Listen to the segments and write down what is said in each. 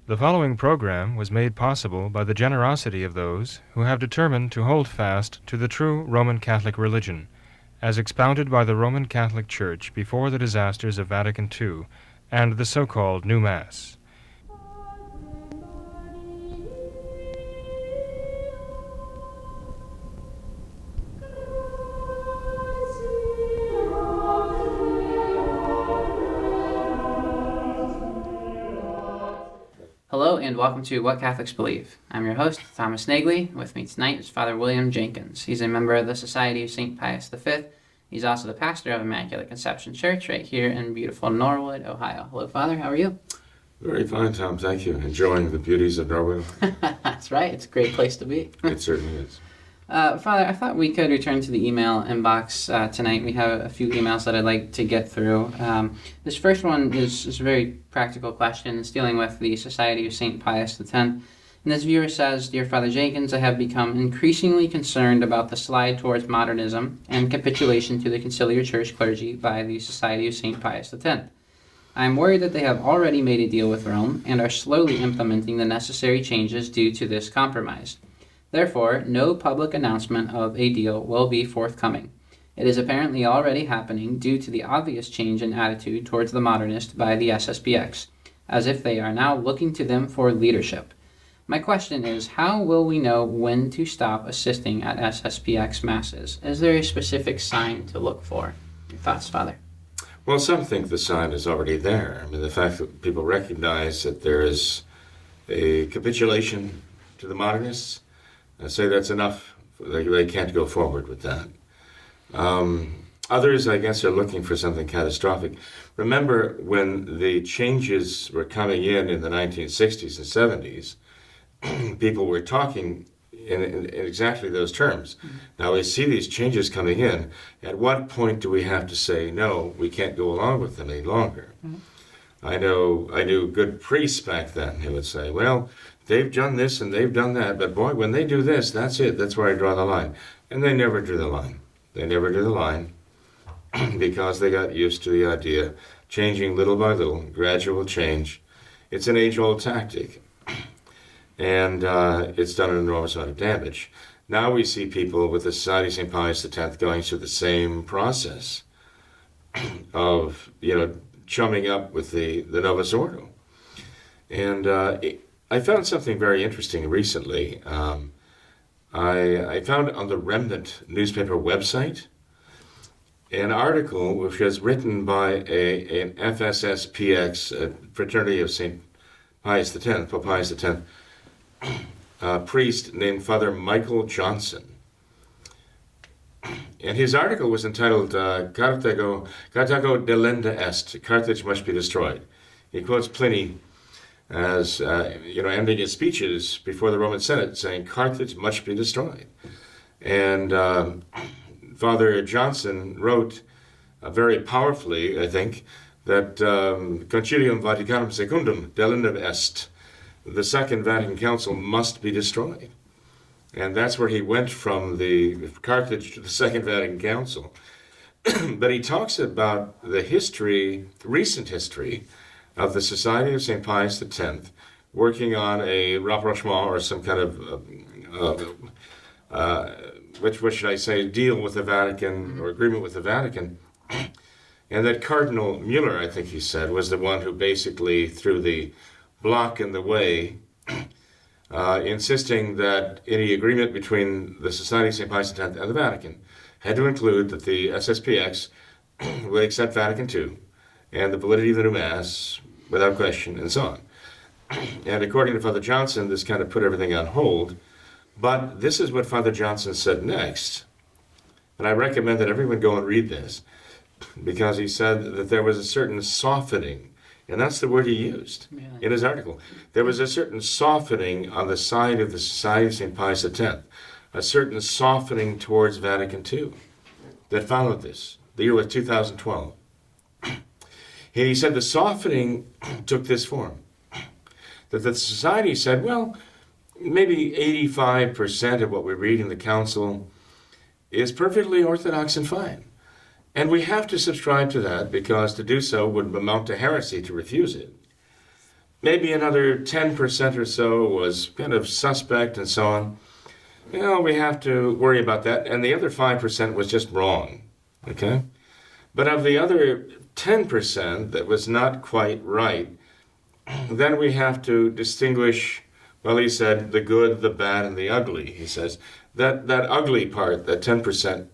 The following program was made possible by the generosity of those who have determined to hold fast to the true Roman Catholic religion, as expounded by the Roman Catholic Church before the disasters of Vatican II and the so-called New Mass. Hello and welcome to What Catholics Believe. I'm your host, Thomas Nagley. With me tonight is Father William Jenkins. He's a member of the Society of St. Pius V. He's also the pastor of Immaculate Conception Church right here in beautiful Norwood, Ohio. Hello, Father. How are you? Very fine, Tom. Thank you. Enjoying the beauties of Norwood. That's right. It's a great place to be. It certainly is. Father, I thought we could return to the email inbox tonight. We have a few emails that I'd like to get through. This first one is a very practical question. It's dealing with the Society of St. Pius X. And this viewer says, Dear Father Jenkins, I have become increasingly concerned about the slide towards modernism and capitulation to the conciliar church clergy by the Society of St. Pius X. I am worried that they have already made a deal with Rome and are slowly implementing the necessary changes due to this compromise. Therefore, no public announcement of a deal will be forthcoming. It is apparently already happening due to the obvious change in attitude towards the modernist by the SSPX, as if they are now looking to them for leadership. My question is, how will we know when to stop assisting at SSPX masses? Is there a specific sign to look for? Your thoughts, Father? Well, some think the sign is already there. I mean, the fact that people recognize that there is a capitulation to the modernists, I say that's enough. They can't go forward with that. Others, I guess, are looking for something catastrophic. Remember when the changes were coming in the 1960s and 70s, people were talking in exactly those terms. Mm-hmm. Now we see these changes coming in. At what point do we have to say, no, we can't go along with them any longer? Mm-hmm. I knew good priests back then who would say, well, they've done this and they've done that, but boy, when they do this, that's it. That's where I draw the line. And they never drew the line. They never drew the line because they got used to the idea, changing little by little, gradual change. It's an age-old tactic, and it's done an enormous amount of damage. Now we see people with the Society of St. Pius X going through the same process of, chumming up with the Novus Ordo. And I found something very interesting recently. I found on the Remnant newspaper website an article which was written by an FSSPX, Fraternity of St. Pius X, Pope Pius X, priest named Father Michael Johnson. And his article was entitled Carthago delenda est, Carthage must be destroyed. He quotes Pliny as, ending his speeches before the Roman Senate, saying, Carthage must be destroyed. And Father Johnson wrote very powerfully, I think, that Concilium Vaticanum Secundum delenda est, the Second Vatican Council must be destroyed. And that's where he went from the Carthage to the Second Vatican Council. But he talks about the recent history, of the Society of St. Pius X, working on a rapprochement or some kind of, what should I say, deal with the Vatican or agreement with the Vatican. And that Cardinal Mueller, I think he said, was the one who basically threw the block in the way, insisting that any agreement between the Society of St. Pius X and the Vatican had to include that the SSPX would accept Vatican II and the validity of the new Mass, without question, and so on. And according to Father Johnson, this kind of put everything on hold. But this is what Father Johnson said next. And I recommend that everyone go and read this, because he said that there was a certain softening, and that's the word he used in his article. There was a certain softening on the side of the Society of St. Pius X, a certain softening towards Vatican II that followed this. The year was 2012. And he said the softening took this form, that the society said, well, maybe 85% of what we read in the council is perfectly orthodox and fine. And we have to subscribe to that because to do so would amount to heresy to refuse it. maybe another 10% or so was kind of suspect and so on. We have to worry about that. And the other 5% was just wrong, okay? But of the other 10% that was not quite right, then we have to distinguish, well, he said, the good, the bad, and the ugly. He says that ugly part, that 10%,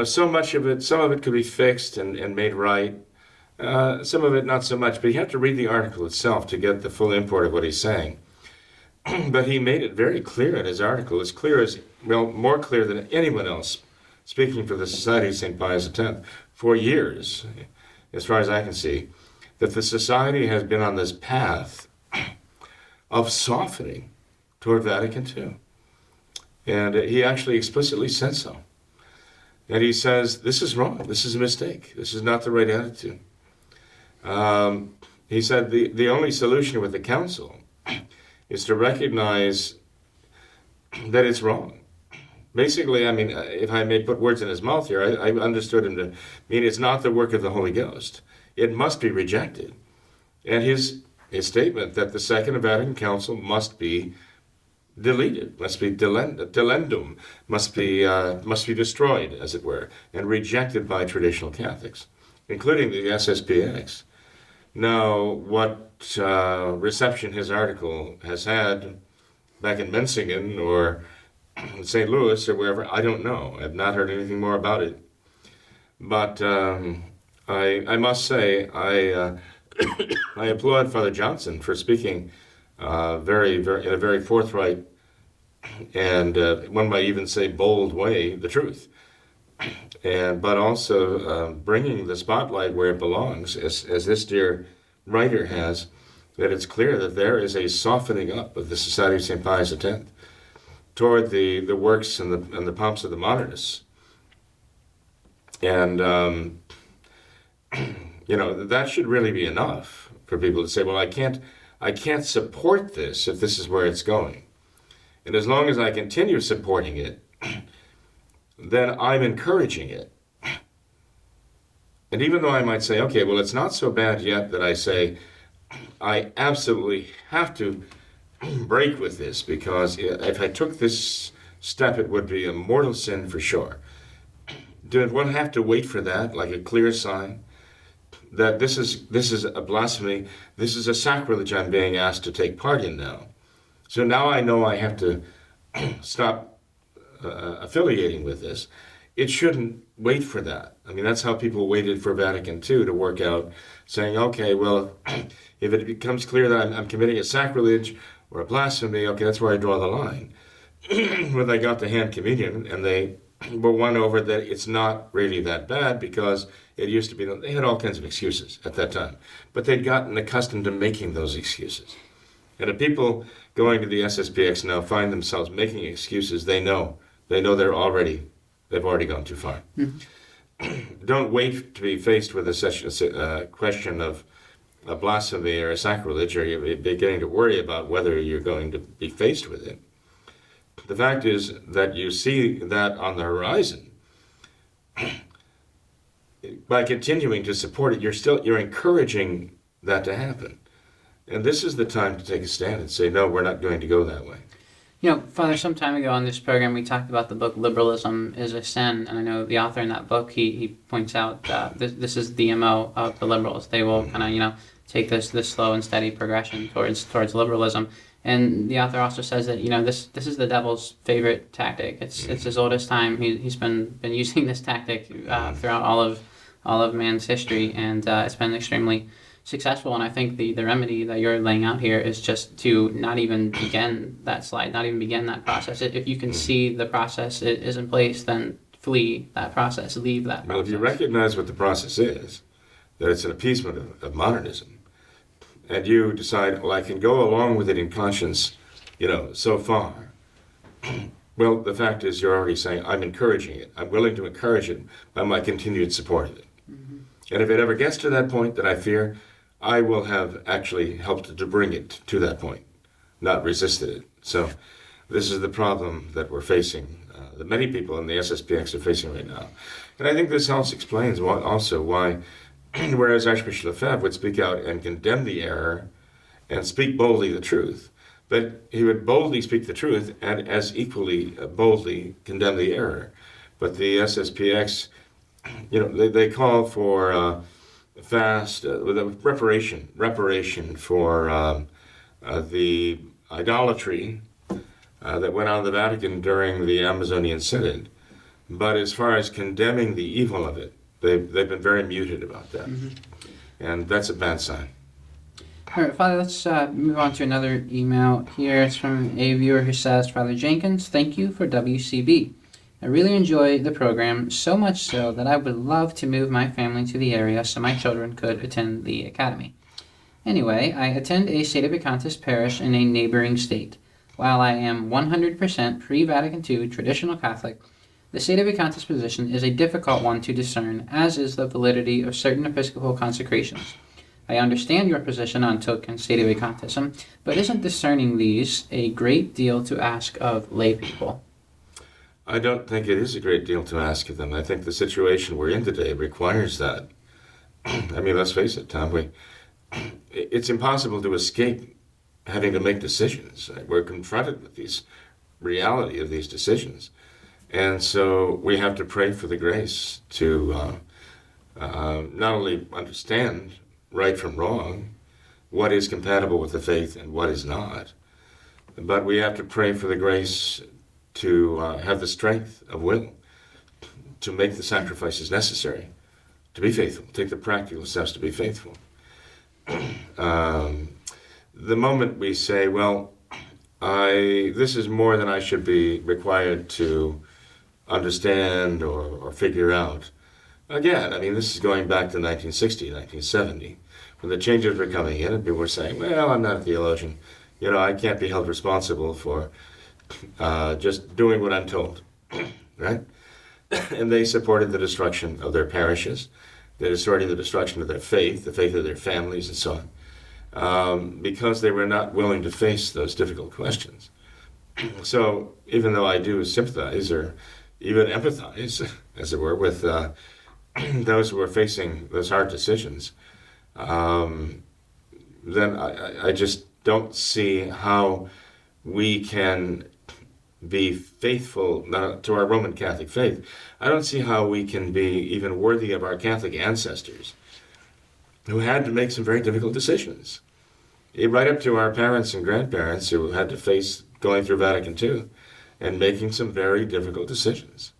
so much of it, some of it could be fixed and made right. Some of it not so much, but you have to read the article itself to get the full import of what he's saying. But he made it very clear in his article, as clear as, well, more clear than anyone else, speaking for the Society of St. Pius X, for years, as far as I can see, that the Society has been on this path of softening toward Vatican II. And he actually explicitly said so. And he says, this is wrong, this is a mistake, this is not the right attitude. He said the only solution with the council is to recognize that it's wrong. Basically, I mean, if I may put words in his mouth here, I understood him to mean it's not the work of the Holy Ghost. It must be rejected. And his statement that the Second Vatican Council must be deleted, must be delendum, must be destroyed, as it were, and rejected by traditional Catholics, including the SSPX. Now, what reception his article has had back in Menzingen or St. Louis or wherever, I don't know. I've not heard anything more about it. But I must say, I applaud Father Johnson for speaking in a very forthright and one might even say bold way, the truth. But also bringing the spotlight where it belongs, as this dear writer has, that it's clear that there is a softening up of the Society of St. Pius X toward the works and the pomps of the modernists. And, that should really be enough for people to say, well, I can't support this if this is where it's going. And as long as I continue supporting it, then I'm encouraging it. And even though I might say, okay, well, it's not so bad yet that I say, I absolutely have to break with this, because if I took this step, it would be a mortal sin for sure. Do one have to wait for that, like a clear sign that this is a blasphemy, this is a sacrilege I'm being asked to take part in now. So now I know I have to stop affiliating with this. It shouldn't wait for that. I mean, that's how people waited for Vatican II to work out, saying, okay, well, if it becomes clear that I'm committing a sacrilege or a blasphemy, okay, that's where I draw the line. When they got to hand communion, and they were won over that it's not really that bad, because it used to be, they had all kinds of excuses at that time, but they'd gotten accustomed to making those excuses. And if people going to the SSPX now find themselves making excuses, they know they've already gone too far. Mm-hmm. Don't wait to be faced with a question of a blasphemy or a sacrilege, or you're beginning to worry about whether you're going to be faced with it. The fact is that you see that on the horizon. By continuing to support it, you're encouraging that to happen. And this is the time to take a stand and say, no, we're not going to go that way. Father, some time ago on this program, we talked about the book Liberalism is a Sin, and I know the author in that book, he points out this is the MO of the liberals. They will kind of, take this slow and steady progression towards liberalism. And the author also says that, this is the devil's favorite tactic. It's as old as time. He's been using this tactic throughout all of man's history, and it's been extremely successful. And I think the remedy that you're laying out here is just to not even begin that slide, not even begin that process. If you can see the process is in place, then flee that process, leave that process. Well, if you recognize what the process is, that it's an appeasement of modernism, and you decide, well, I can go along with it in conscience, so far. Well, the fact is you're already saying, I'm encouraging it. I'm willing to encourage it by my continued support of it. Mm-hmm. And if it ever gets to that point, that I fear, I will have actually helped to bring it to that point, not resisted it. So this is the problem that we're facing, that many people in the SSPX are facing right now. And I think this also explains why, whereas Archbishop Lefebvre would speak out and condemn the error and speak boldly the truth. But he would boldly speak the truth and as equally boldly condemn the error. But the SSPX, they call for fast reparation for the idolatry that went on in the Vatican during the Amazonian Synod. But as far as condemning the evil of it, they've been very muted about that. Mm-hmm. And that's a bad sign. All right, Father, let's move on to another email here. It's from a viewer who says, Father Jenkins, thank you for WCB. I really enjoy the program, so much so that I would love to move my family to the area so my children could attend the academy. Anyway, I attend a sedevacantist parish in a neighboring state. While I am 100% pre-Vatican II traditional Catholic, the sedevacantist position is a difficult one to discern, as is the validity of certain episcopal consecrations. I understand your position on Thuc and sedevacantism, but isn't discerning these a great deal to ask of lay people? I don't think it is a great deal to ask of them. I think the situation we're in today requires that. I mean, let's face it, Tom, it's impossible to escape having to make decisions. We're confronted with this reality of these decisions. And so we have to pray for the grace to not only understand right from wrong, what is compatible with the faith and what is not, but we have to pray for the grace to have the strength of will to make the sacrifices necessary to be faithful, take the practical steps to be faithful. The moment we say, well, this is more than I should be required to understand or figure out. Again, I mean, this is going back to 1960, 1970, when the changes were coming in and people were saying, well, I'm not a theologian. I can't be held responsible for just doing what I'm told, right? And they supported the destruction of their parishes. They supported the destruction of their faith, the faith of their families, and so on, because they were not willing to face those difficult questions. So even though I do sympathize or even empathize, as it were, with those who are facing those hard decisions, then I just don't see how we can be faithful to our Roman Catholic faith. I don't see how we can be even worthy of our Catholic ancestors who had to make some very difficult decisions. Right up to our parents and grandparents who had to face going through Vatican II and making some very difficult decisions.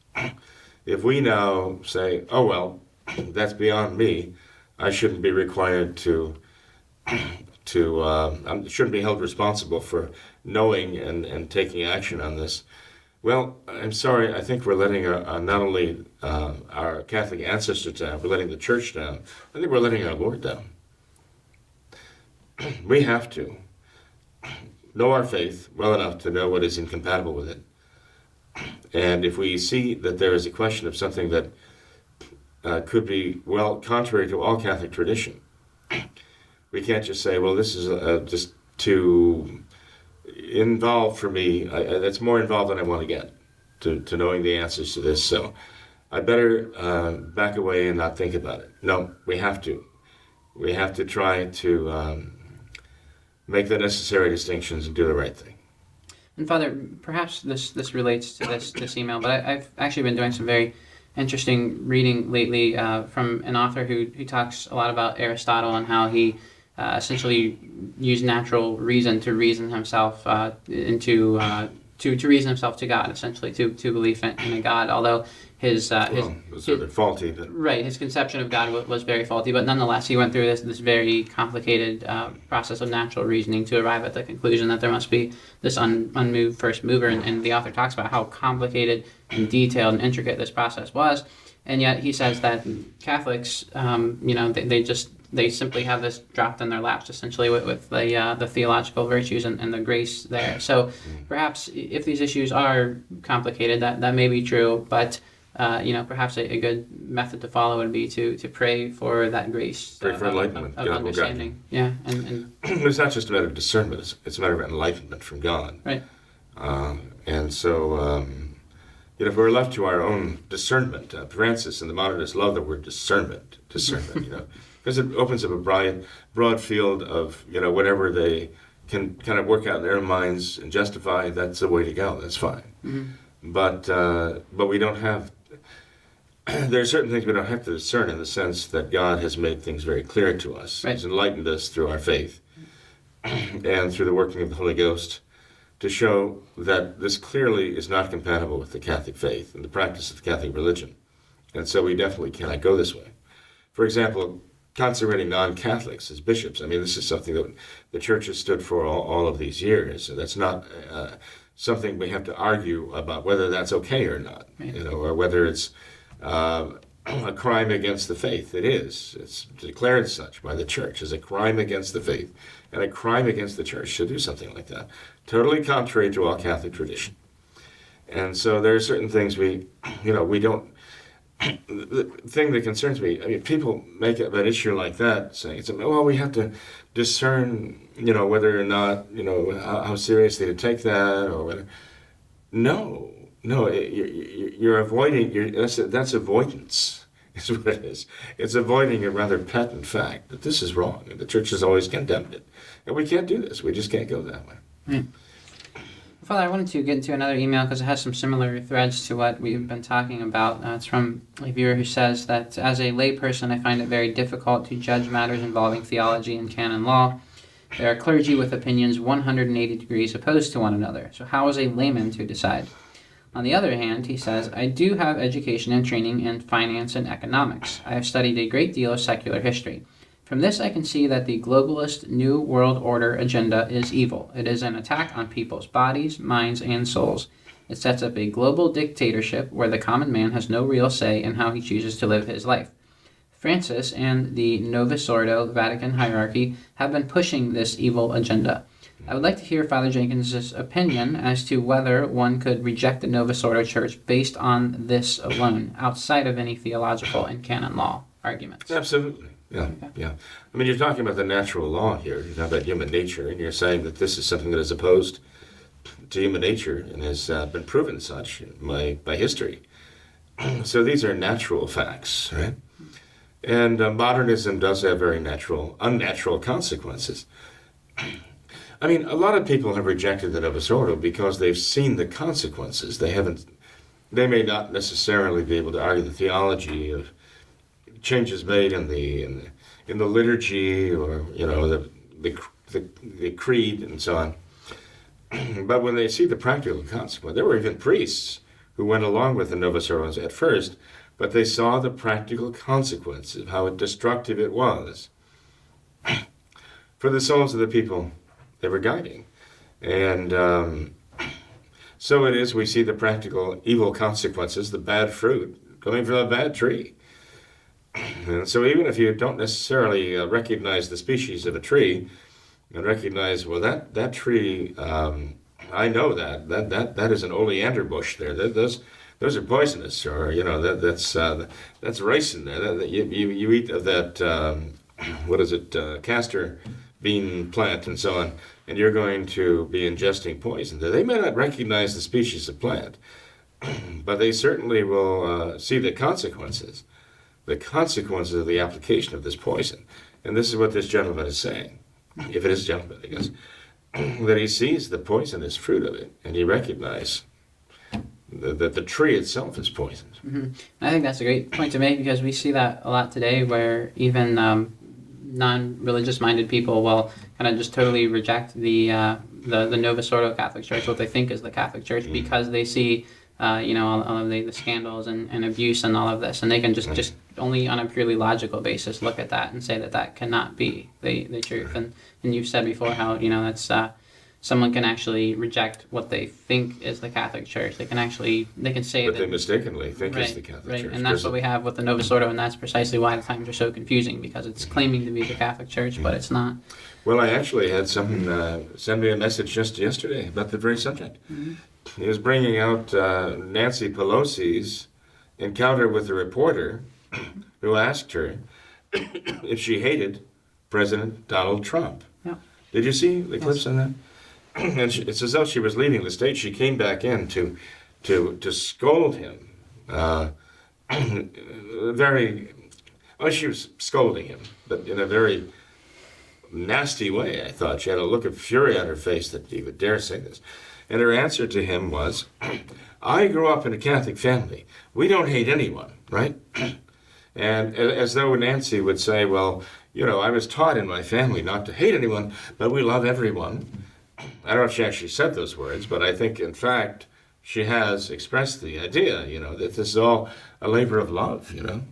If we now say, oh, well, that's beyond me, I shouldn't be required to shouldn't be held responsible for knowing and taking action on this. Well, I'm sorry, I think we're letting not only our Catholic ancestors down, we're letting the Church down. I think we're letting our Lord down. We have to know our faith well enough to know what is incompatible with it. And if we see that there is a question of something that could be, well, contrary to all Catholic tradition, we can't just say, well, this is just too involved for me. That's more involved than I want to get to knowing the answers to this. So I better back away and not think about it. No, we have to. We have to try to make the necessary distinctions and do the right thing. And Father, perhaps this relates to this email, but I've actually been doing some very interesting reading lately from an author who talks a lot about Aristotle and how he essentially used natural reason to reason himself to reason himself to God, essentially to belief in a God. Although his faulty, but right, his conception of God was very faulty, but nonetheless he went through this very complicated process of natural reasoning to arrive at the conclusion that there must be this unmoved first mover, and the author talks about how complicated and detailed and intricate this process was, and yet he says that Catholics, they simply have this dropped in their laps, essentially, with the theological virtues and the grace there. So perhaps if these issues are complicated, that may be true, but perhaps a good method to follow would be to pray for that grace. Pray for enlightenment. Of understanding. Yeah. And it's not just a matter of discernment, it's a matter of enlightenment from God. Right. And so, if we're left to our own discernment, Francis and the modernists love the word discernment. because it opens up a broad field of, whatever they can kind of work out in their own minds and justify. That's the way to go. That's fine. But we don't have. There are certain things we don't have to discern in the sense that God has made things very clear to us. Right. He's enlightened us through our faith and through the working of the Holy Ghost to show that this clearly is not compatible with the Catholic faith and the practice of the Catholic religion. And so we definitely cannot go this way. For example, consecrating non-Catholics as bishops. I mean, this is something that the Church has stood for all of these years. So that's not something we have to argue about whether that's okay or not, or whether it's a crime against the faith. It is. It's declared such by the Church as a crime against the faith and a crime against the Church to do something like that. Totally contrary to all Catholic tradition. And so there are certain things we don't. The thing that concerns me, I mean, people make up an issue like that, saying, well, we have to discern, whether or not, how seriously to take that, or whether. No, you're avoiding. That's avoidance. Is what it is. It's avoiding a rather patent fact that this is wrong, and the Church has always condemned it, and we can't do this. We just can't go that way. Right. Father, I wanted to get into another email because it has some similar threads to what we've been talking about. It's from a viewer who says that as a layperson, I find it very difficult to judge matters involving theology and canon law. There are clergy with opinions 180 degrees opposed to one another. So how is a layman to decide? On the other hand, he says, I do have education and training in finance and economics. I have studied a great deal of secular history. From this, I can see that the globalist New World Order agenda is evil. It is an attack on people's bodies, minds, and souls. It sets up a global dictatorship where the common man has no real say in how he chooses to live his life. Francis and the Novus Ordo Vatican hierarchy have been pushing this evil agenda. I would like to hear Father Jenkins' opinion as to whether one could reject the Novus Ordo Church based on this alone, outside of any theological and canon law arguments. Absolutely. Yeah. I mean, you're talking about the natural law here. You're talking about human nature, and you're saying that this is something that is opposed to human nature and has been proven such by history. So these are natural facts, right? And modernism does have very unnatural consequences. I mean, a lot of people have rejected the Novus Ordo because they've seen the consequences. They may not necessarily be able to argue the theology of changes made in the liturgy or the creed and so on. But when they see the practical consequence, there were even priests who went along with the Novus Ordo at first, but they saw the practical consequence of how destructive it was for the souls of the people they were guiding. And so it is, we see the practical evil consequences, the bad fruit coming from a bad tree. And so even if you don't necessarily recognize the species of a tree, and recognize, well, that tree, I know that is an oleander bush there. Those are poisonous, or that's ricin there. You eat of that castor bean plant and so on, and you're going to be ingesting poison. They may not recognize the species of plant, but they certainly will see the consequences of the application of this poison. And this is what this gentleman is saying, if it is a gentleman, I guess, that he sees the poisonous fruit of it, and he recognizes that the tree itself is poisoned. Mm-hmm. I think that's a great point to make, because we see that a lot today, where even non-religious minded people will kind of just totally reject the Novus Ordo Catholic Church, what they think is the Catholic Church, because they see all of the scandals and abuse and all of this, and they can just only on a purely logical basis look at that and say that cannot be the truth. And you've said before how that's someone can actually reject what they think is the Catholic Church. They can say but that they mistakenly think it's the Catholic Church. And that's what we have with the Novus Ordo, and that's precisely why the times are so confusing, because it's claiming to be the Catholic Church, but it's not. Well, I actually had someone send me a message just yesterday about the very subject. Mm-hmm. He was bringing out Nancy Pelosi's encounter with the reporter who asked her if she hated President Donald Trump. Yeah. Did you see the clips on that? And it's as though she was leaving the stage. She came back in to scold him. Very Well, she was scolding him, but in a very nasty way, I thought. She had a look of fury on her face that he would dare say this. And her answer to him was, I grew up in a Catholic family. We don't hate anyone, right? And as though Nancy would say, well, you know, I was taught in my family not to hate anyone, but we love everyone. I don't know if she actually said those words, but I think, in fact, she has expressed the idea, you know, that this is all a labor of love, you know.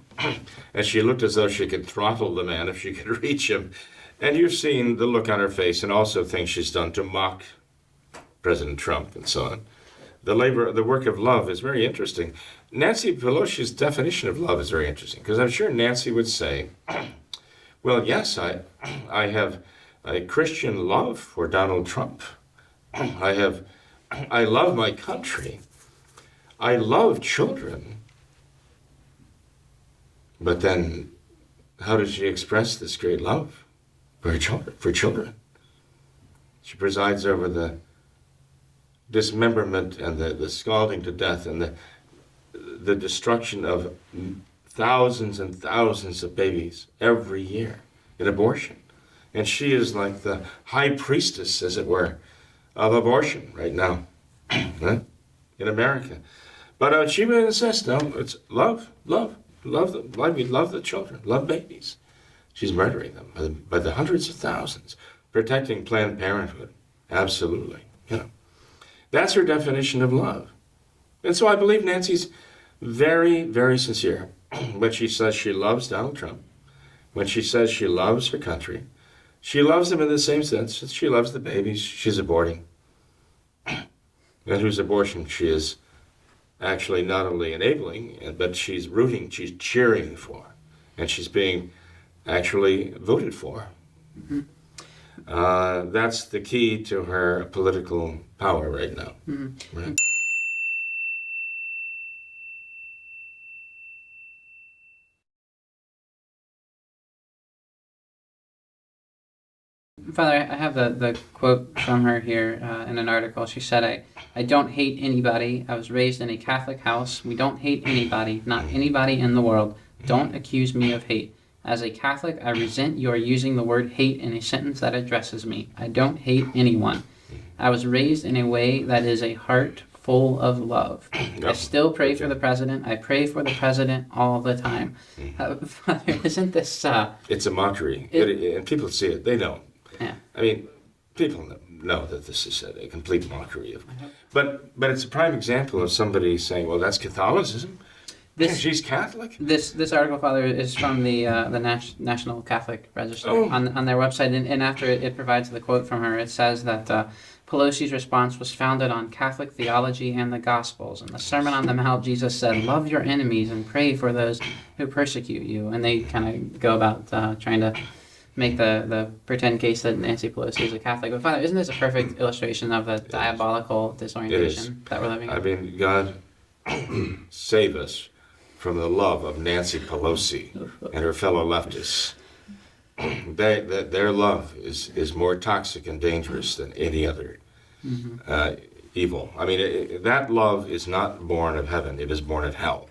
And she looked as though she could throttle the man if she could reach him. And you've seen the look on her face and also things she's done to mock President Trump and so on. The work of love is very interesting. Nancy Pelosi's definition of love is very interesting, because I'm sure Nancy would say, well, yes, I have a Christian love for Donald Trump. I love my country. I love children. But then, how does she express this great love for children? She presides over the dismemberment and the scalding to death and the destruction of thousands and thousands of babies every year in abortion. And she is like the high priestess, as it were, of abortion right now, right? In America. But she would insist, no, it's love the children, love babies. She's murdering them by the hundreds of thousands, protecting Planned Parenthood, absolutely, you know. That's her definition of love. And so I believe Nancy's very, very sincere when she says she loves Donald Trump, when she says she loves her country. She loves them in the same sense that she loves the babies she's aborting, and whose abortion she is actually not only enabling, but she's cheering for, and she's being actually voted for. Mm-hmm. That's the key to her political power right now. Mm-hmm. Right? Father, I have the quote from her here in an article. She said, I don't hate anybody. I was raised in a Catholic house. We don't hate anybody, not anybody in the world. Don't accuse me of hate. As a Catholic, I resent you are using the word hate in a sentence that addresses me. I don't hate anyone. I was raised in a way that is a heart full of love. I still pray for the president. I pray for the president all the time. Father, isn't this... it's a mockery. And people see it. They know. Yeah. I mean, people know that this is a complete mockery of... But it's a prime example of somebody saying, well, that's Catholicism. She's Catholic. This article, Father, is from the National Catholic Register on their website, and after it provides the quote from her, it says that Pelosi's response was founded on Catholic theology and the Gospels. In the Sermon on the Mount, Jesus said, "Love your enemies and pray for those who persecute you." And they kind of go about trying to make the pretend case that Nancy Pelosi is a Catholic. But Father, isn't this a perfect illustration of the diabolical disorientation that we're living in? I mean, God save us from the love of Nancy Pelosi and her fellow leftists. Their love is more toxic and dangerous than any other evil. I mean, that love is not born of heaven, it is born of hell.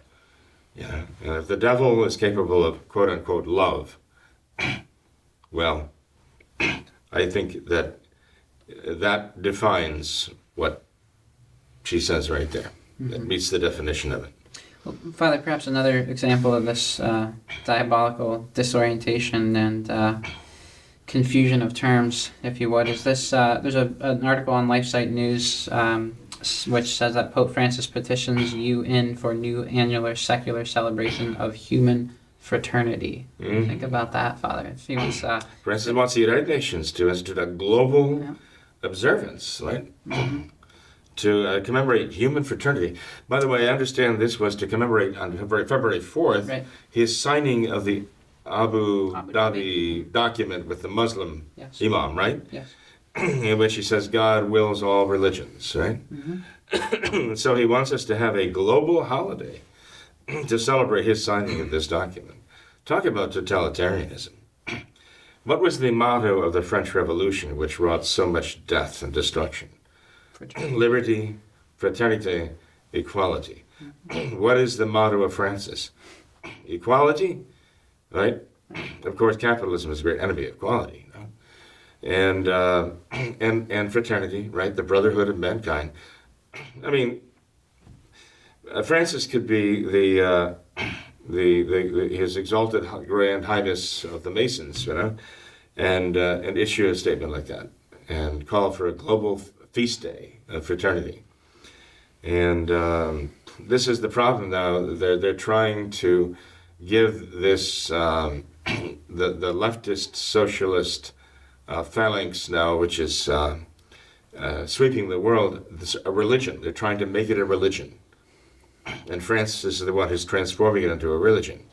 You know? And if the devil is capable of quote-unquote love, well, I think that defines what she says right there. That meets the definition of it. Well, Father, perhaps another example of this diabolical disorientation and confusion of terms, if you would, is this. There's an article on LifeSite News which says that Pope Francis petitions UN for new annular secular celebration of human fraternity. Think about that, Father. If he wants, Francis wants the United Nations to institute a global observance, right? To commemorate human fraternity. By the way, I understand this was to commemorate on February 4th his signing of the Abu Dhabi document with the Muslim imam, right? Yes. In which he says God wills all religions, right? So he wants us to have a global holiday to celebrate his signing of this document. Talk about totalitarianism. What was the motto of the French Revolution, which wrought so much death and destruction? Liberty, fraternity, equality. What is the motto of Francis? Equality, right? Of course, capitalism is a great enemy of quality, you know? And fraternity, right? The brotherhood of mankind. I mean, Francis could be his exalted grand highness of the Masons, you know, and issue a statement like that and call for a global feast day of fraternity. And this is the problem now. They're trying to give this the leftist socialist phalanx now, which is sweeping the world, a religion. They're trying to make it a religion. And Francis is the one who's transforming it into a religion.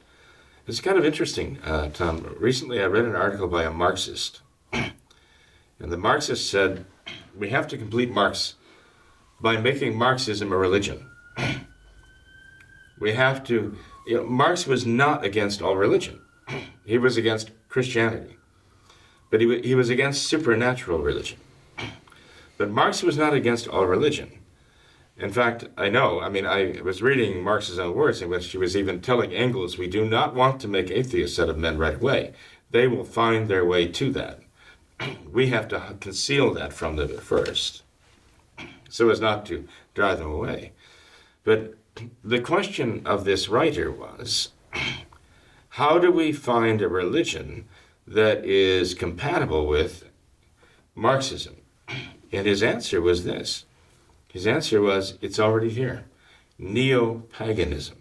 It's kind of interesting, Tom. Recently I read an article by a Marxist. And the Marxist said, we have to complete Marx by making Marxism a religion. We have to, you know, Marx was not against all religion. He was against Christianity. But he was against supernatural religion. But Marx was not against all religion. In fact, I was reading Marx's own words in which he was even telling Engels, we do not want to make atheists out of men right away. They will find their way to that. We have to conceal that from them at first, so as not to drive them away. But the question of this writer was, how do we find a religion that is compatible with Marxism? And his answer was this. His answer was, it's already here. Neopaganism.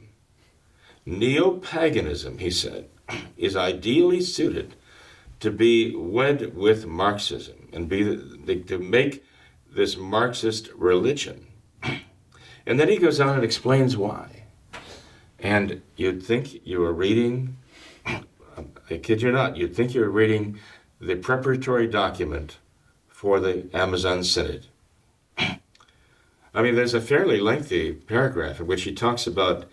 Neopaganism, he said, is ideally suited to be wed with Marxism and to make this Marxist religion. And then he goes on and explains why. And you'd think you were reading, I kid you not, you'd think you were reading the preparatory document for the Amazon Synod. I mean, there's a fairly lengthy paragraph in which he talks about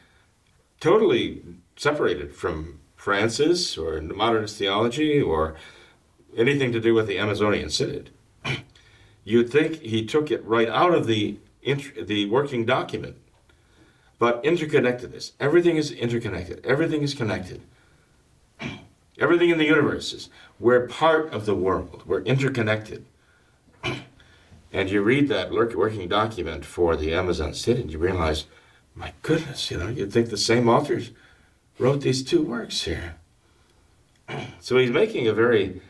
totally separated from Francis or modernist theology or anything to do with the Amazonian Synod. You'd think he took it right out of the working document. But interconnectedness, everything is interconnected, everything is connected. Everything in the universe is, we're part of the world, we're interconnected. And you read that working document for the Amazon Synod, and you realize, my goodness, you know, you'd think the same authors wrote these two works here. So he's making a very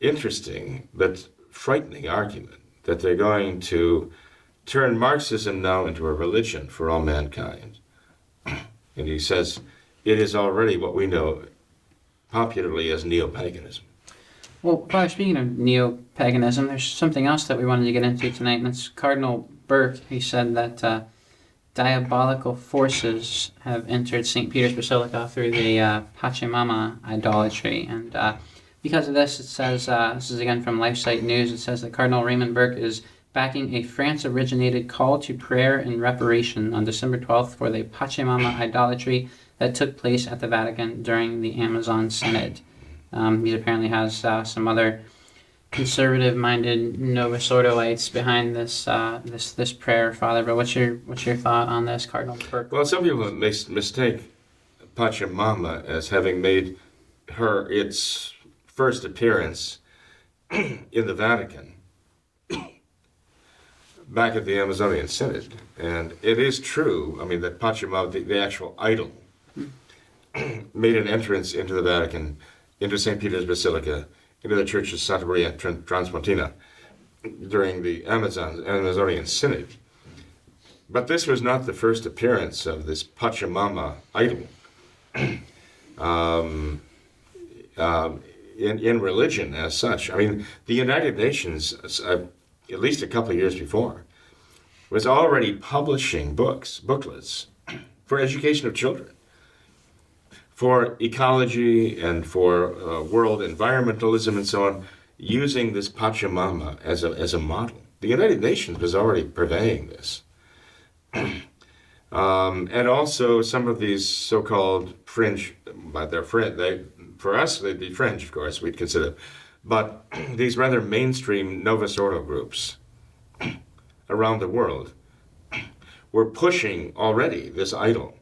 interesting but frightening argument that they're going to turn Marxism now into a religion for all mankind. And he says it is already what we know popularly as neopaganism. Well, Father, speaking of neopaganism, there's something else that we wanted to get into tonight, and that's Cardinal Burke. He said that diabolical forces have entered St. Peter's Basilica through the Pachamama idolatry. And because of this, it says, this is again from LifeSite News, it says that Cardinal Raymond Burke is backing a France-originated call to prayer and reparation on December 12th for the Pachamama idolatry that took place at the Vatican during the Amazon Synod. He apparently has some other conservative-minded Novus Ordoites behind this this prayer, Father. But what's your thought on this, Cardinal Burke? Well, some people mistake Pachamama as having made her its first appearance in the Vatican back at the Amazonian Synod. And it is true, I mean, that Pachamama, the actual idol, made an entrance into the Vatican, into St. Peter's Basilica, into the Church of Santa Maria Transpontina during the Amazonian Synod. But this was not the first appearance of this Pachamama idol in religion as such. I mean, the United Nations, at least a couple of years before, was already publishing booklets for education of children, for ecology and for world environmentalism and so on, using this Pachamama as a model. The United Nations was already purveying this. And also some of these so-called fringe, but they're fringe, for us they'd be fringe, of course, we'd consider, but these rather mainstream Novus Ordo groups around the world were pushing already this idol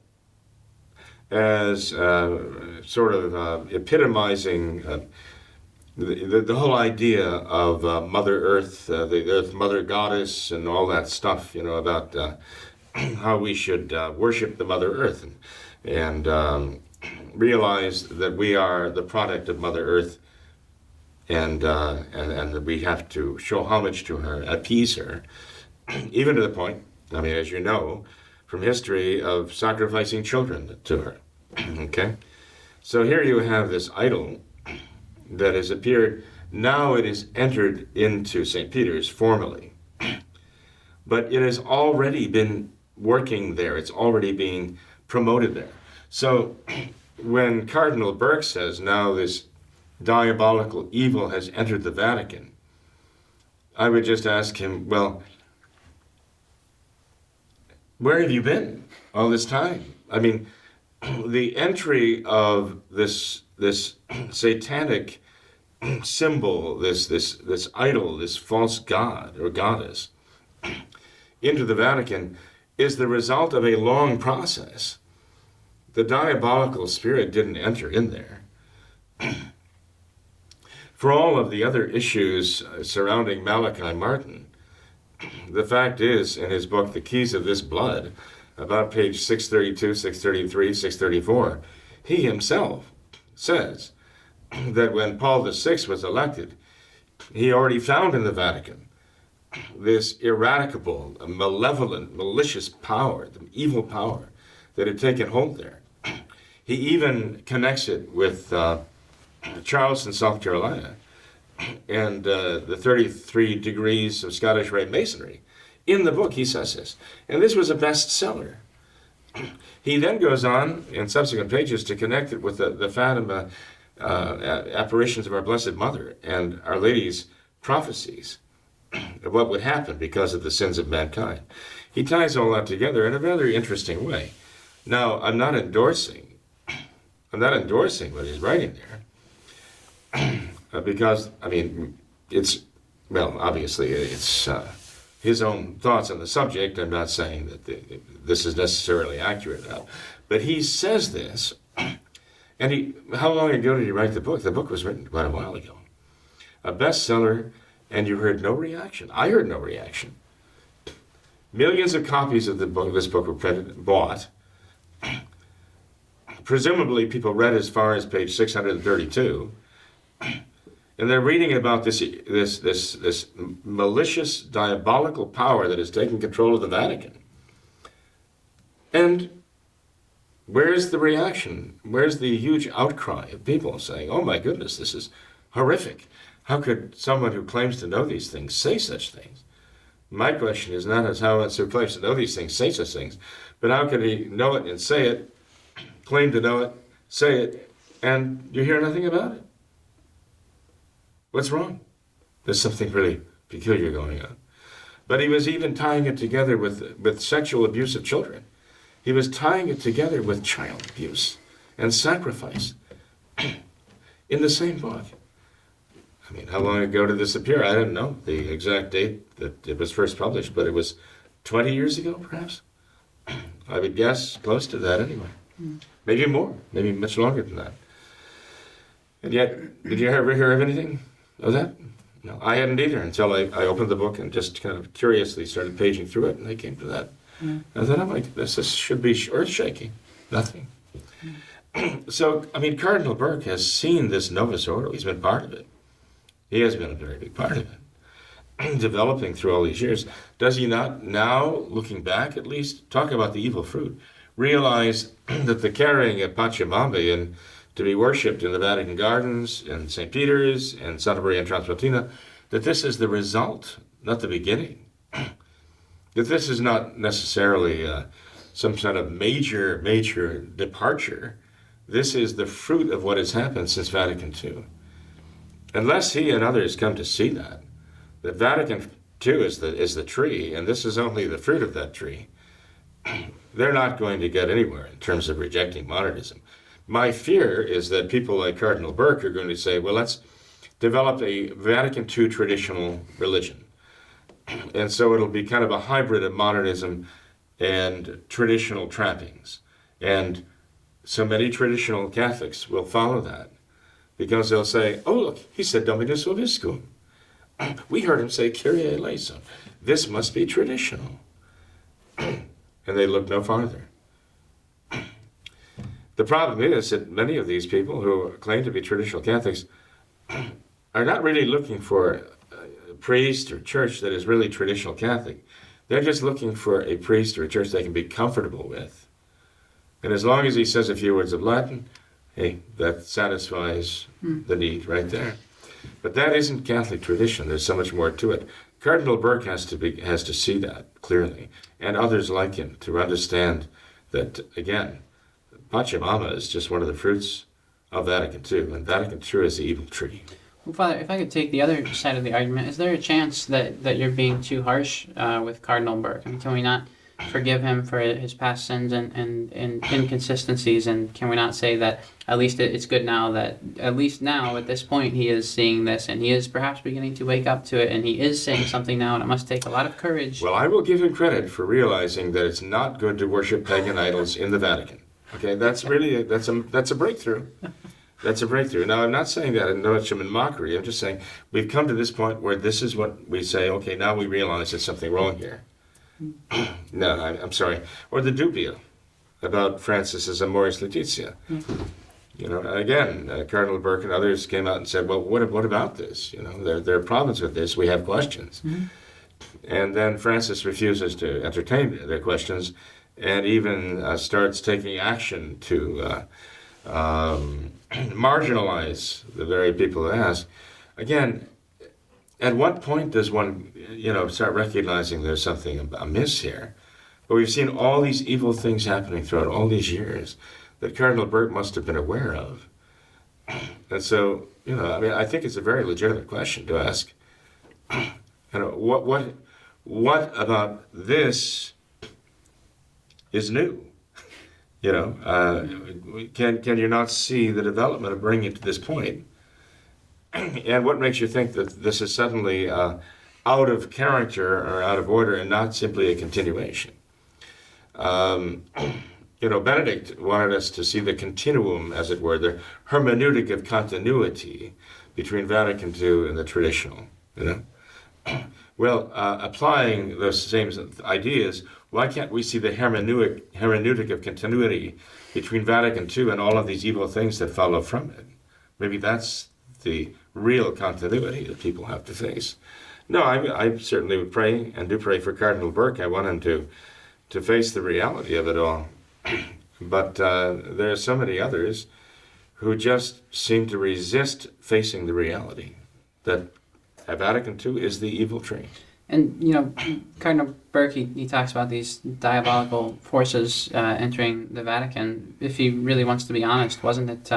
as sort of epitomizing the whole idea of Mother Earth, the Earth Mother Goddess, and all that stuff, about how we should worship the Mother Earth and realize that we are the product of Mother Earth, and that we have to show homage to her, appease her, even to the point, as you know, from history, of sacrificing children to her. Okay? So here you have this idol that has appeared. Now it is entered into St. Peter's formally. But it has already been working there. It's already being promoted there. So when Cardinal Burke says now this diabolical evil has entered the Vatican, I would just ask him, well, where have you been all this time? The entry of this satanic symbol, this idol, this false god or goddess into the Vatican is the result of a long process. The diabolical spirit didn't enter in there. For all of the other issues surrounding Malachi Martin, the fact is, in his book, The Keys of This Blood, about page 632, 633, 634, he himself says that when Paul VI was elected, he already found in the Vatican this ineradicable, malevolent, malicious power, the evil power that had taken hold there. He even connects it with Charleston, South Carolina, and the 33 degrees of Scottish Rite Masonry. In the book, he says this. And this was a bestseller. He then goes on in subsequent pages to connect it with the Fatima apparitions of our Blessed Mother and Our Lady's prophecies of what would happen because of the sins of mankind. He ties all that together in a very interesting way. Now, I'm not endorsing what he's writing there, because, obviously it's his own thoughts on the subject. I'm not saying that this is necessarily accurate now. But he says this, and how long ago did he write the book? The book was written quite a while ago. A bestseller, and you heard no reaction. I heard no reaction. Millions of copies of this book were bought. Presumably people read as far as page 632. And they're reading about this malicious, diabolical power that has taken control of the Vatican. And where's the reaction? Where's the huge outcry of people saying, oh my goodness, this is horrific. How could someone who claims to know these things say such things? My question is not as how one who claims to know these things say such things, but how could he know it and say it, claim to know it, say it, and you hear nothing about it? What's wrong? There's something really peculiar going on. But he was even tying it together with sexual abuse of children. He was tying it together with child abuse and sacrifice in the same book. How long ago did this appear? I don't know the exact date that it was first published, but it was 20 years ago, perhaps? I would guess close to that anyway. Maybe more, maybe much longer than that. And yet, did you ever hear of anything of that? No, I hadn't either until I opened the book and just kind of curiously started paging through it, and I came to that. I thought, oh my goodness, this should be earth-shaking. Nothing. So, Cardinal Burke has seen this Novus Ordo. He's been part of it. He has been a very big part of it, developing through all these years. Does he not now, looking back at least, talk about the evil fruit, realize that the carrying of Pachamama and to be worshipped in the Vatican Gardens and St. Peter's and Santa Maria and Transpaltina, that this is the result, not the beginning? That this is not necessarily some sort of major departure. This is the fruit of what has happened since Vatican II. Unless he and others come to see that Vatican II is the tree, and this is only the fruit of that tree, they're not going to get anywhere in terms of rejecting modernism. My fear is that people like Cardinal Burke are going to say, well, let's develop a Vatican II traditional religion. And so it'll be kind of a hybrid of modernism and traditional trappings. And so many traditional Catholics will follow that because they'll say, oh, look, he said Dominus Vobiscum. We heard him say Kyrie eleison. This must be traditional. And they look no farther. The problem is that many of these people who claim to be traditional Catholics are not really looking for a priest or church that is really traditional Catholic. They're just looking for a priest or a church they can be comfortable with. And as long as he says a few words of Latin, hey, that satisfies the need right there. But that isn't Catholic tradition. There's so much more to it. Cardinal Burke has to see that clearly, and others like him, to understand that, again, Pachamama is just one of the fruits of Vatican II, and Vatican II is the evil tree. Well, Father, if I could take the other side of the argument, is there a chance that you're being too harsh with Cardinal Burke? I mean, can we not forgive him for his past sins and inconsistencies, and can we not say that at least it's good now that, at least now at this point, he is seeing this, and he is perhaps beginning to wake up to it, and he is saying something now, and it must take a lot of courage. Well, I will give him credit for realizing that it's not good to worship pagan idols in the Vatican. Okay, that's really, that's a breakthrough. That's a breakthrough. Now, I'm not saying that in mockery. I'm just saying we've come to this point where this is what we say, okay, now we realize there's something wrong here. No, I'm sorry. Or the dubia about Francis's Amoris Laetitia. You know, again, Cardinal Burke and others came out and said, well, what about this? You know, there are problems with this. We have questions. And then Francis refuses to entertain their questions and even starts taking action to marginalize the very people who ask. Again, at what point does one, start recognizing there's something amiss here? But we've seen all these evil things happening throughout all these years that Cardinal Burke must have been aware of. And so, I think it's a very legitimate question to ask. What about this is new? Can you not see the development of bringing it to this point? And what makes you think that this is suddenly out of character or out of order and not simply a continuation? Benedict wanted us to see the continuum, as it were, the hermeneutic of continuity between Vatican II and the traditional, Well, applying those same ideas, why can't we see the hermeneutic of continuity between Vatican II and all of these evil things that follow from it? Maybe that's the real continuity that people have to face. No, I certainly would pray and do pray for Cardinal Burke. I want him to face the reality of it all. But there are so many others who just seem to resist facing the reality that Vatican II is the evil tree. And, Cardinal Burke, he talks about these diabolical forces entering the Vatican. If he really wants to be honest, wasn't it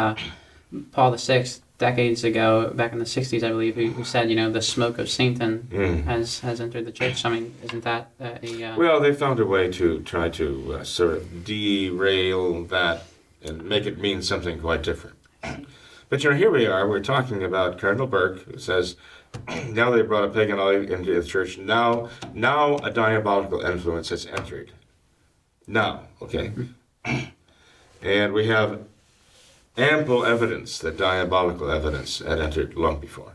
Paul VI, decades ago, back in the 60s, I believe, who said, the smoke of Satan has entered the church? I mean, isn't that a... Well, they found a way to try to sort of derail that and make it mean something quite different. But, here we are, we're talking about Cardinal Burke, who says, now they brought a pagan idol into the church, now a diabolical influence has entered. Now, okay? And we have ample evidence that diabolical evidence had entered long before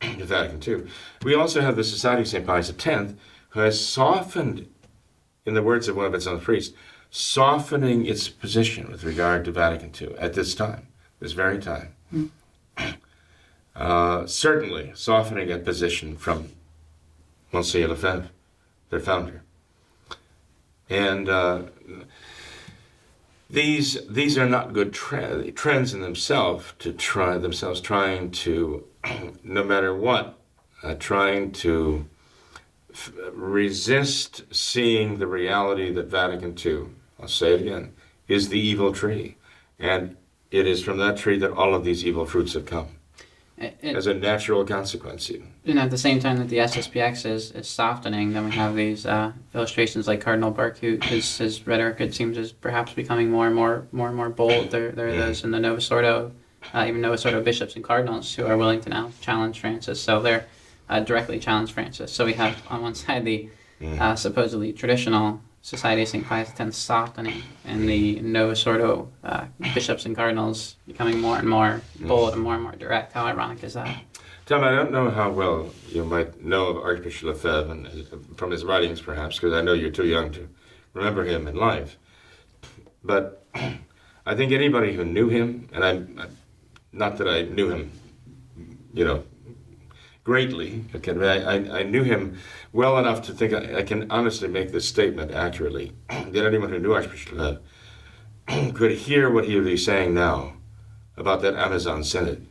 the Vatican II. We also have the Society of St. Pius X, who has softened, in the words of one of its own priests, softening its position with regard to Vatican II at this time, this very time. Certainly softening that position from Monsieur Lefebvre, their founder. And these are not good trends in themselves trying to, no matter what, trying to resist seeing the reality that Vatican II, I'll say it again, is the evil tree. And it is from that tree that all of these evil fruits have come. As a natural consequence, even. And at the same time that the SSPX is softening, then we have these illustrations like Cardinal Burke, who his rhetoric, it seems, is perhaps becoming more and more bold. There are those in the Novus Ordo, even Novus Ordo bishops and cardinals, who are willing to now challenge Francis. So they're directly challenge Francis. So we have on one side the supposedly traditional Society of St. Pius X softening and the Novus Ordo bishops and cardinals becoming more and more bold and more direct. How ironic is that? Tom, I don't know how well you might know of Archbishop Lefebvre and from his writings, perhaps, because I know you're too young to remember him in life. But I think anybody who knew him, and I'm not that I knew him, greatly, okay, I knew him well enough to think I can honestly make this statement accurately, that anyone who knew Archbishop Lefebvre could hear what he would be saying now about that Amazon Synod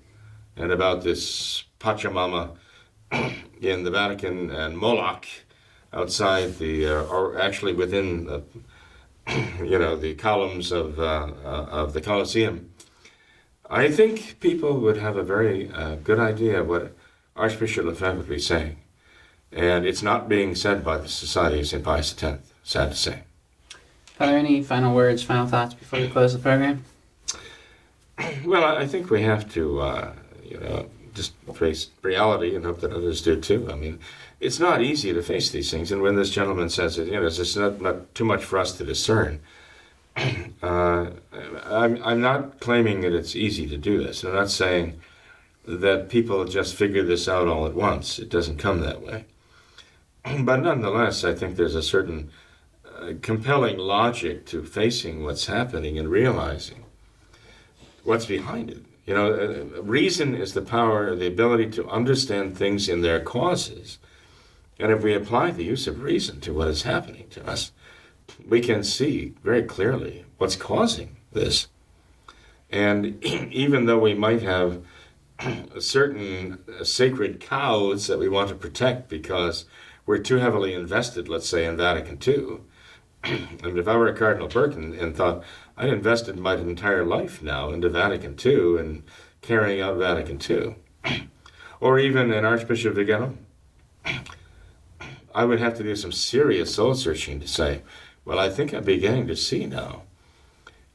and about this Pachamama in the Vatican and Moloch outside or actually within the columns of the Colosseum. I think people would have a very good idea of what Archbishop Lefebvre would be saying. And it's not being said by the Society of St. Pius X, sad to say. Are there any final words, final thoughts before we close the program? Well, I think we have to, just face reality and hope that others do too. I mean, it's not easy to face these things. And when this gentleman says that, it's not too much for us to discern, I'm not claiming that it's easy to do this. I'm not saying that people just figure this out all at once. It doesn't come that way. But nonetheless, I think there's a certain compelling logic to facing what's happening and realizing what's behind it. Reason is the power, the ability to understand things in their causes. And if we apply the use of reason to what is happening to us, we can see very clearly what's causing this. And even though we might have certain sacred cows that we want to protect because we're too heavily invested, let's say, in Vatican II, and if I were a Cardinal Burke and thought, I'd invested my entire life now into Vatican II and carrying out Vatican II, or even an Archbishop Vigano, I would have to do some serious soul searching to say, well, I think I'm beginning to see now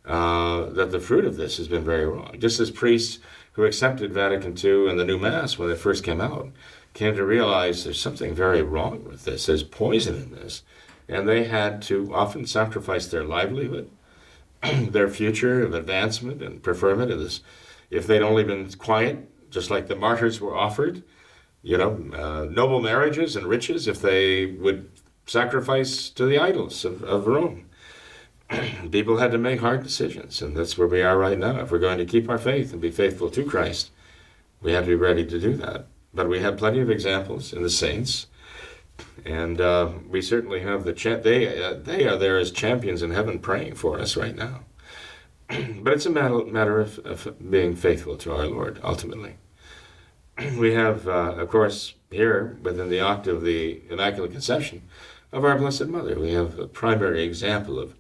that the fruit of this has been very wrong. Just as priests who accepted Vatican II and the new Mass when it first came out came to realize there's something very wrong with this. There's poison in this. And they had to often sacrifice their livelihood, their future of advancement and preferment of this. If they'd only been quiet, just like the martyrs were offered, noble marriages and riches, if they would sacrifice to the idols of Rome. People had to make hard decisions, and that's where we are right now. If we're going to keep our faith and be faithful to Christ, we have to be ready to do that. But we have plenty of examples in the saints, and we certainly have they are there as champions in heaven praying for us right now. But it's a matter of being faithful to our Lord, ultimately. We have, of course, here within the octave of the Immaculate Conception of our Blessed Mother, we have a primary example of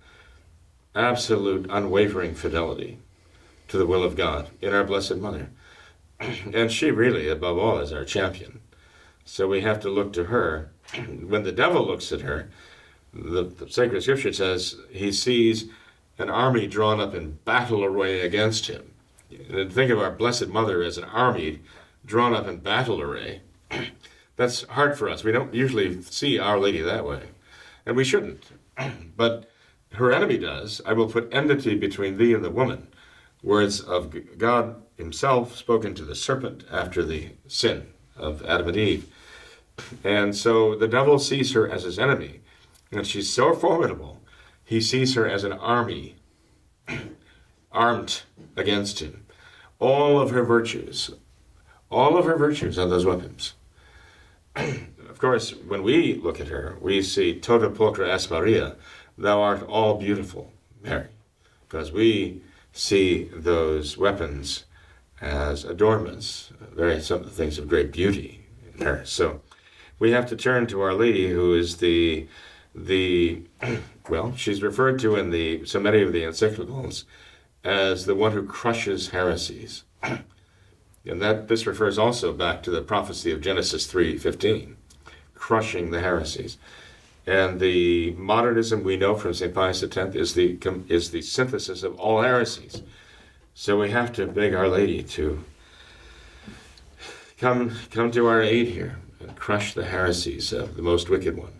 absolute unwavering fidelity to the will of God in our Blessed Mother. And she really, above all, is our champion. So we have to look to her. When the devil looks at her, the Sacred Scripture says he sees an army drawn up in battle array against him. And think of our Blessed Mother as an army drawn up in battle array. That's hard for us. We don't usually see Our Lady that way. And we shouldn't. But her enemy does. I will put enmity between thee and the woman. Words of God himself spoken to the serpent after the sin of Adam and Eve. And so the devil sees her as his enemy. And she's so formidable, he sees her as an army armed against him. All of her virtues are those weapons. Of course, when we look at her, we see Tota pulchra est Maria, thou art all beautiful, Mary, because we see those weapons as adornments, some things of great beauty in her. So we have to turn to Our Lady, who is she's referred to in so many of the encyclicals as the one who crushes heresies. And this refers also back to the prophecy of Genesis 3:15, crushing the heresies. And the modernism we know from St. Pius X is the synthesis of all heresies. So we have to beg Our Lady to come to our aid here and crush the heresies of the most wicked one.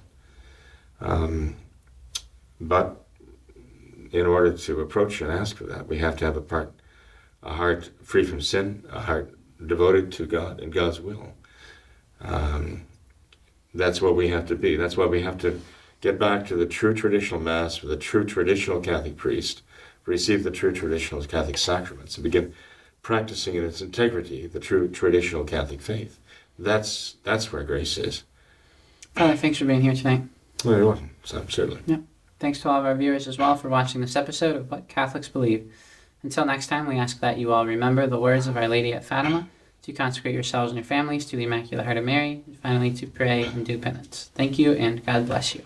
But in order to approach and ask for that, we have to have a heart free from sin, a heart devoted to God and God's will. That's what we have to be. That's why we have to get back to the true traditional Mass with a true traditional Catholic priest, receive the true traditional Catholic sacraments, and begin practicing in its integrity the true traditional Catholic faith. That's where grace is. Father, thanks for being here tonight. Well, you're welcome, Sam, certainly. Yep. Thanks to all of our viewers as well for watching this episode of What Catholics Believe. Until next time, we ask that you all remember the words of Our Lady at Fatima, to consecrate yourselves and your families to the Immaculate Heart of Mary, and finally to pray and do penance. Thank you, and God bless you.